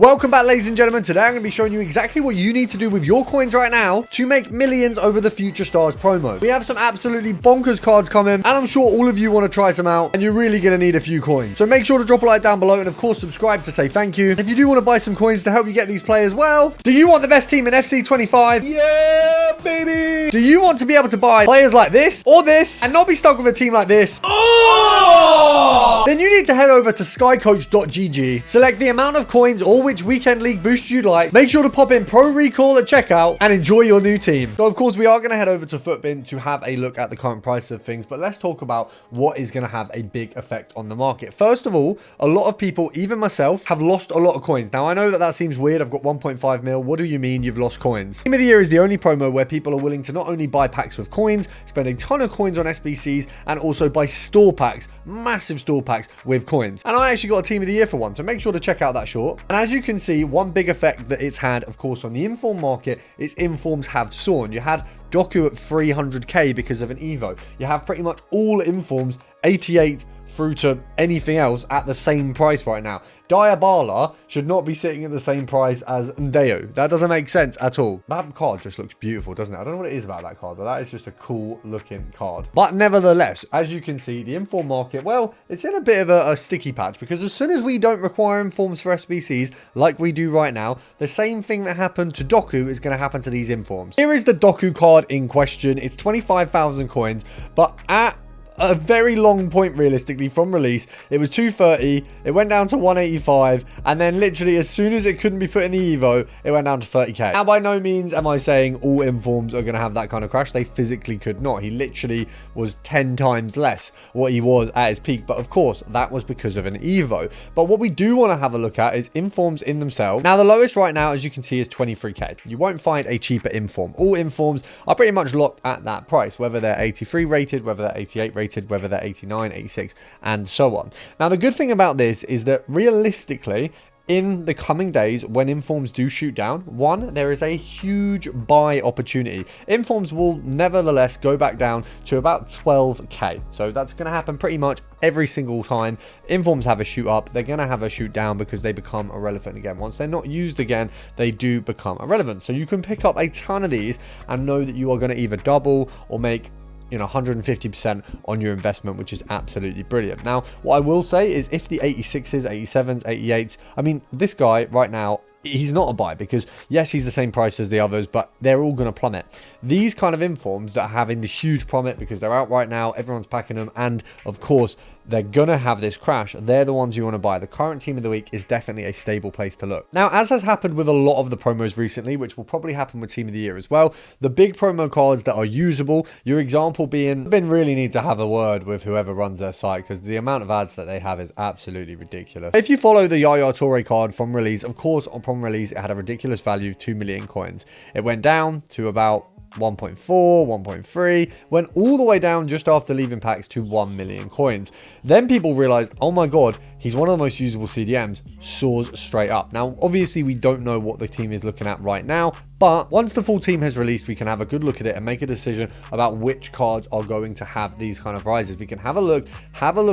Welcome back, ladies and gentlemen. Today I'm going to be showing you exactly what you need to do with your coins right now to make millions over the Future Stars promo. We have some absolutely bonkers cards coming, and I'm sure all of you want to try some out, and you're really going to need a few coins. So make sure to drop a like down below, and of course subscribe to say thank you. If you do want to buy some coins to help you get these players, well, do you want the best team in FC25? Yeah, baby! Do you want to be able to buy players like this or this and not be stuck with a team like this? Oh! Then you need to head over to skycoach.gg, select the amount of coins or which weekend league boost you'd like, make sure to pop in Pro Recall at checkout, and enjoy your new team. So of course we are going to head over to Footbin to have a look at the current price of things, but let's talk about what is going to have a big effect on the market. First of all, a lot of people, even myself, have lost a lot of coins. Now I know that seems weird. I've got 1.5 mil. What do you mean you've lost coins? Team of the Year is the only promo where people are willing to not only buy packs with coins, spend a ton of coins on SBCs, and also buy store packs, massive store packs with coins. And I actually got a Team of the Year for one, so make sure to check out that short. And as you can see, one big effect that it's had, of course, on the inform market is informs have soared. You had Doku at 300k because of an Evo. You have pretty much all informs 88 through to anything else at the same price right now. Diabala should not be sitting at the same price as Ndeo. That doesn't make sense at all. That card just looks beautiful, doesn't it? I don't know what it is about that card, but that is just a cool looking card. But nevertheless, as you can see, the inform market, well, it's in a bit of a sticky patch, because as soon as we don't require informs for SBCs like we do right now, the same thing that happened to Doku is going to happen to these informs. Here is the Doku card in question. It's 25,000 coins, but at a very long point realistically from release, it was 230, it went down to 185, and then literally as soon as it couldn't be put in the Evo, it went down to 30k. Now by no means am I saying all informs are going to have that kind of crash. They physically could not. He literally was 10 times less what he was at his peak, but of course that was because of an Evo. But what we do want to have a look at is informs in themselves. Now the lowest right now, as you can see, is 23k. You won't find a cheaper inform. All informs are pretty much locked at that price, whether they're 83 rated, whether they're 88 rated, whether they're 89, 86, and so on. Now, the good thing about this is that realistically, in the coming days, when informs do shoot down, one, there is a huge buy opportunity. Informs will nevertheless go back down to about 12k. So that's going to happen pretty much every single time informs have a shoot up. They're going to have a shoot down because they become irrelevant again. Once they're not used again, they do become irrelevant. So you can pick up a ton of these and know that you are going to either double or make 150% on your investment, which is absolutely brilliant. Now, what I will say is if the 86s, 87s, 88s, I mean, this guy right now, he's not a buy because yes, he's the same price as the others, but they're all going to plummet. These kind of informs that are having the huge plummet because they're out right now, everyone's packing them, and of course they're gonna have this crash, they're the ones you want to buy. The current team of the week is definitely a stable place to look. Now, as has happened with a lot of the promos recently, which will probably happen with team of the year as well, the big promo cards that are usable, your example being, Ben really need to have a word with whoever runs their site because the amount of ads that they have is absolutely ridiculous. If you follow the Yaya Toure card from release, of course from release it had a ridiculous value, 2 million coins. It went down to about 1.4, 1.3, went all the way down just after leaving packs to 1 million coins. Then people realized, oh my god, he's one of the most usable CDMs, soars straight up. Now, obviously, we don't know what the team is looking at right now, but once the full team has released, we can have a good look at it and make a decision about which cards are going to have these kind of rises. We can have a look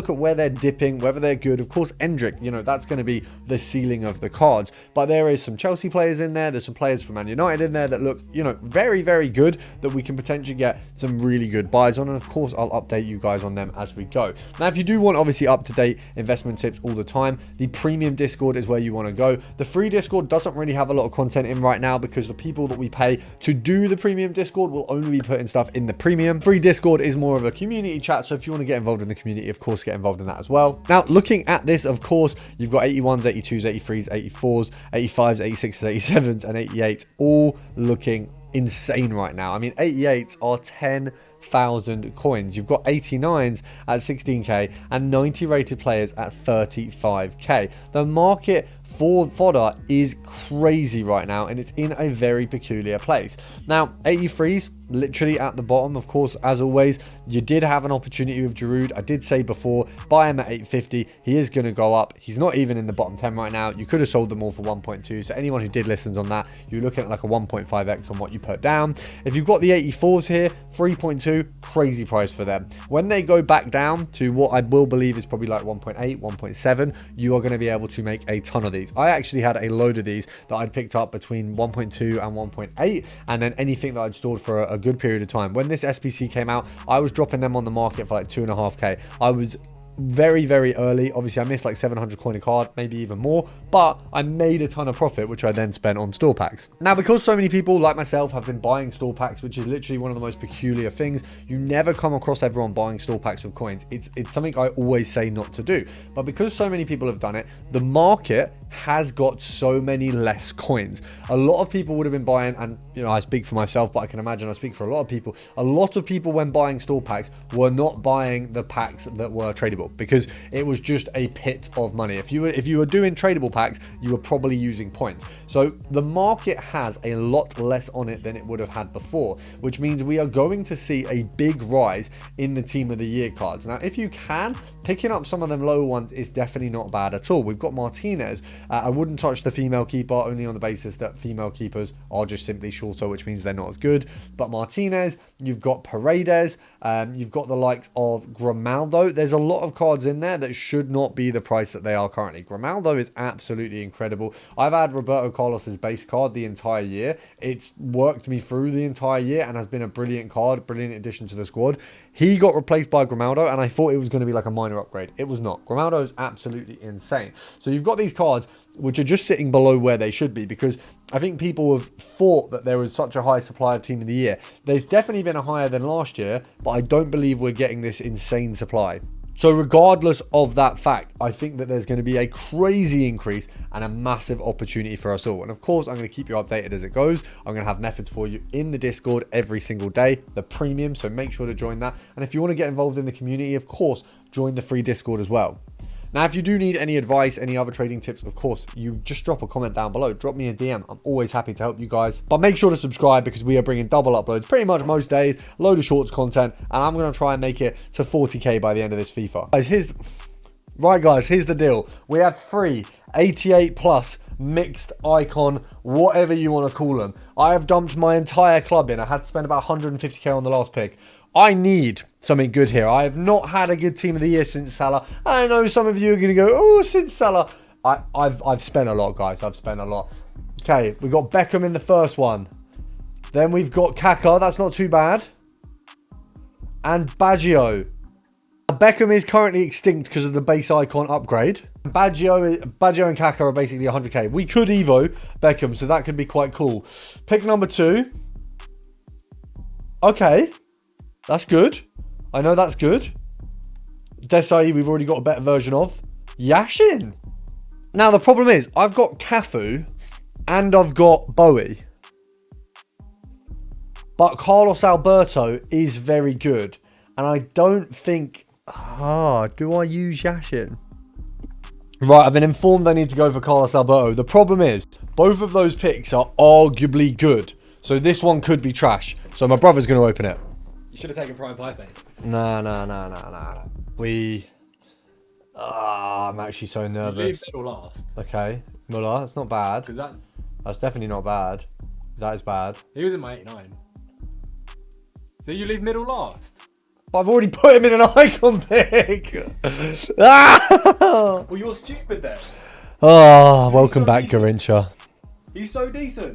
at where they're dipping, whether they're good. Of course, Endrick, that's going to be the ceiling of the cards, but there is some Chelsea players in there. There's some players from Man United in there that look, very, very good, that we can potentially get some really good buys on. And of course, I'll update you guys on them as we go. Now, if you do want obviously up-to-date investment tips all the time, the premium Discord is where you want to go. The free Discord doesn't really have a lot of content in right now because the people that we pay to do the premium Discord will only be putting stuff in the premium. Free Discord is more of a community chat, so if you want to get involved in the community, of course, get involved in that as well. Now, looking at this, of course, you've got 81s, 82s, 83s, 84s, 85s, 86s, 87s, and 88s all looking insane right now. I mean, 88s are 10,000 coins. You've got 89s at 16k and 90 rated players at 35k. The market for Fodder is crazy right now, and it's in a very peculiar place. Now, 83s literally at the bottom. Of course, as always, you did have an opportunity with Giroud. I did say before, buy him at 850. He is going to go up. He's not even in the bottom 10 right now. You could have sold them all for 1.2. So anyone who did listens on that, you're looking at like a 1.5x on what you put down. If you've got the 84s here, 3.2 1.2, crazy price for them. When they go back down to what I will believe is probably like 1.8, 1.7, you are going to be able to make a ton of these. I actually had a load of these that I'd picked up between 1.2 and 1.8, and then anything that I'd stored for a good period of time. When this SBC came out, I was dropping them on the market for like 2.5k. I was very, very early. Obviously, I missed like 700 coin a card, maybe even more, but I made a ton of profit, which I then spent on store packs. Now, because so many people like myself have been buying store packs, which is literally one of the most peculiar things, you never come across everyone buying store packs of coins. It's something I always say not to do, but because so many people have done it, the market has got so many less coins. A lot of people would have been buying, and you know, I speak for myself, but I can imagine I speak for a lot of people. A lot of people, when buying store packs, were not buying the packs that were tradable, because it was just a pit of money. If you were doing tradable packs, you were probably using points. So the market has a lot less on it than it would have had before, which means we are going to see a big rise in the team of the year cards. Now, if you can, picking up some of them lower ones is definitely not bad at all. We've got Martinez. I wouldn't touch the female keeper, only on the basis that female keepers are just simply shorter, which means they're not as good. But Martinez, you've got Paredes, you've got the likes of Grimaldo. There's a lot of cards in there that should not be the price that they are currently. Grimaldo is absolutely incredible. I've had Roberto Carlos's base card the entire year. It's worked me through the entire year and has been a brilliant card, brilliant addition to the squad. He got replaced by Grimaldo, and I thought it was going to be like a minor upgrade. It was not. Grimaldo is absolutely insane. So you've got these cards which are just sitting below where they should be, because I think people have thought that there was such a high supply of team of the year. There's definitely been a higher than last year, but I don't believe we're getting this insane supply. So regardless of that fact, I think that there's going to be a crazy increase and a massive opportunity for us all. And of course, I'm going to keep you updated as it goes. I'm going to have methods for you in the Discord every single day, the premium. So make sure to join that. And if you want to get involved in the community, of course, join the free Discord as well. Now, if you do need any advice, any other trading tips, of course, you just drop a comment down below. Drop me a DM. I'm always happy to help you guys. But make sure to subscribe, because we are bringing double uploads pretty much most days, load of shorts content, and I'm going to try and make it to 40k by the end of this FIFA. Guys, here's the deal. We have 3 88 plus mixed icon, whatever you want to call them. I have dumped my entire club in. I had to spend about 150k on the last pick. I need something good here. I have not had a good team of the year since Salah. I know some of you are going to go, oh, since Salah. I've spent a lot, guys. I've spent a lot. Okay, we've got Beckham in the first one. Then we've got Kaka. That's not too bad. And Baggio. Beckham is currently extinct because of the base icon upgrade. Baggio and Kaka are basically 100k. We could Evo Beckham, so that could be quite cool. Pick number 2. Okay. That's good. I know that's good. Desai, we've already got a better version of. Yashin. Now, the problem is, I've got Cafu and I've got Bowie. But Carlos Alberto is very good. And I don't think... do I use Yashin? Right, I've been informed I need to go for Carlos Alberto. The problem is, both of those picks are arguably good. So this one could be trash. So my brother's going to open it. You should have taken Prime Pie Face. Nah. I'm actually so nervous. You leave middle last. Okay, Muller, that's not bad. Because That's definitely not bad. That is bad. he was in my 89. So you leave middle last. But I've already put him in an icon pick. Well, you're stupid then. Welcome back, Garincha. He's so decent.